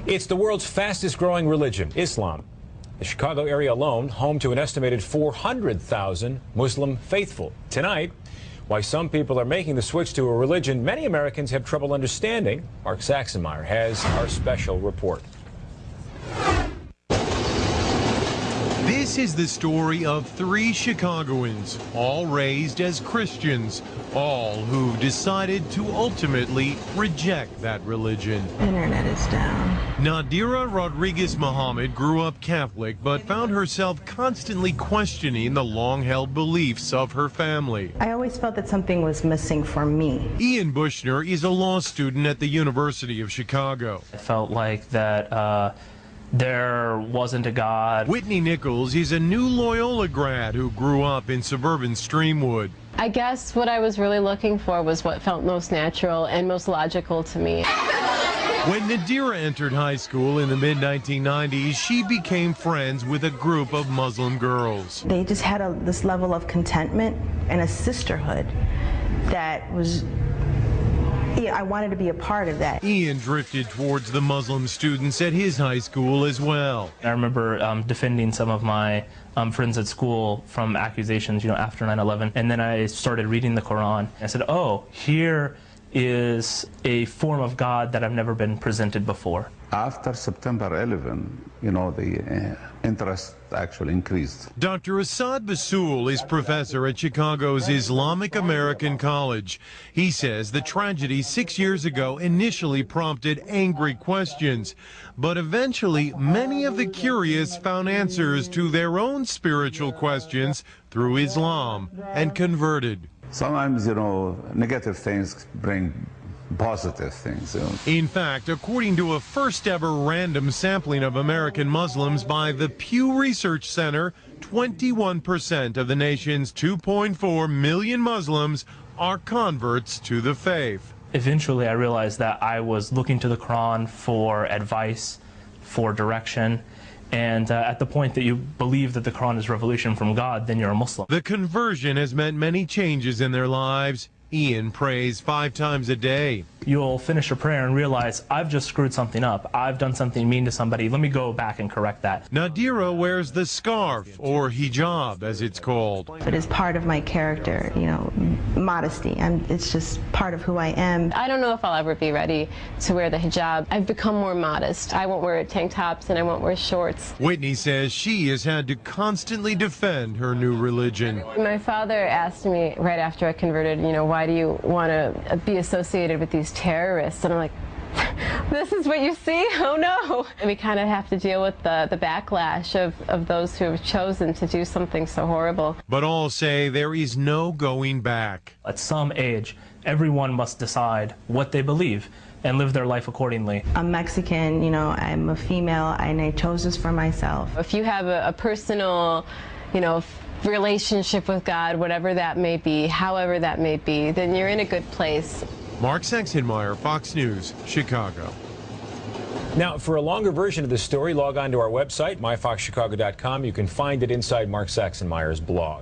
It's the world's fastest growing religion, Islam. The Chicago area alone, home to an estimated 400,000 Muslim faithful. Tonight, why some people are making the switch to a religion many Americans have trouble understanding. Mark Saxenmeyer has our special report. This is the story of three Chicagoans, all raised as Christians, all who decided to ultimately reject that religion. Internet is down. Nadira Rodriguez Muhammad grew up Catholic, but found herself constantly questioning the long-held beliefs of her family. I always felt that something was missing for me. Ian Bushner is a law student at the University of Chicago. I felt like that there wasn't a God. Whitney Nichols is a new Loyola grad who grew up in suburban Streamwood. I guess what I was really looking for was what felt most natural and most logical to me. When Nadira entered high school in the mid-1990s, she became friends with a group of Muslim girls. They just had this level of contentment and a sisterhood that was, I wanted to be a part of that. Ian drifted towards the Muslim students at his high school as well. I remember defending some of my friends at school from accusations, after 9/11. And then I started reading the Quran. I said, oh, here is a form of God that I've never been presented before. After September 11, the interest actually increased. Dr. Assad Basul is professor at Chicago's Islamic American College. He says the tragedy 6 years ago initially prompted angry questions, but eventually many of the curious found answers to their own spiritual questions through Islam and converted. Sometimes, negative things bring positive things. In fact, according to a first-ever random sampling of American Muslims by the Pew Research Center, 21% of the nation's 2.4 million Muslims are converts to the faith. Eventually, I realized that I was looking to the Quran for advice, for direction. And at the point that you believe that the Quran is revelation from God, then you're a Muslim. The conversion has meant many changes in their lives. Ian prays 5 times a day. You'll finish a prayer and realize, I've just screwed something up. I've done something mean to somebody. Let me go back and correct that. Nadira wears the scarf, or hijab as it's called. It is part of my character, modesty. It's just part of who I am. I don't know if I'll ever be ready to wear the hijab. I've become more modest. I won't wear tank tops and I won't wear shorts. Whitney says she has had to constantly defend her new religion. My father asked me right after I converted, why do you want to be associated with these terrorists? And I'm like, this is what you see? Oh no. And we kind of have to deal with the backlash of those who have chosen to do something so horrible. But all say there is no going back. At some age, everyone must decide what they believe and live their life accordingly. I'm Mexican, I'm a female, and I chose this for myself. If you have a personal, relationship with God, whatever that may be, however that may be, then you're in a good place. Mark Saxenmeyer, Fox News, Chicago. Now, for a longer version of this story, log on to our website, myfoxchicago.com. You can find it inside Mark Saxenmeyer's blog.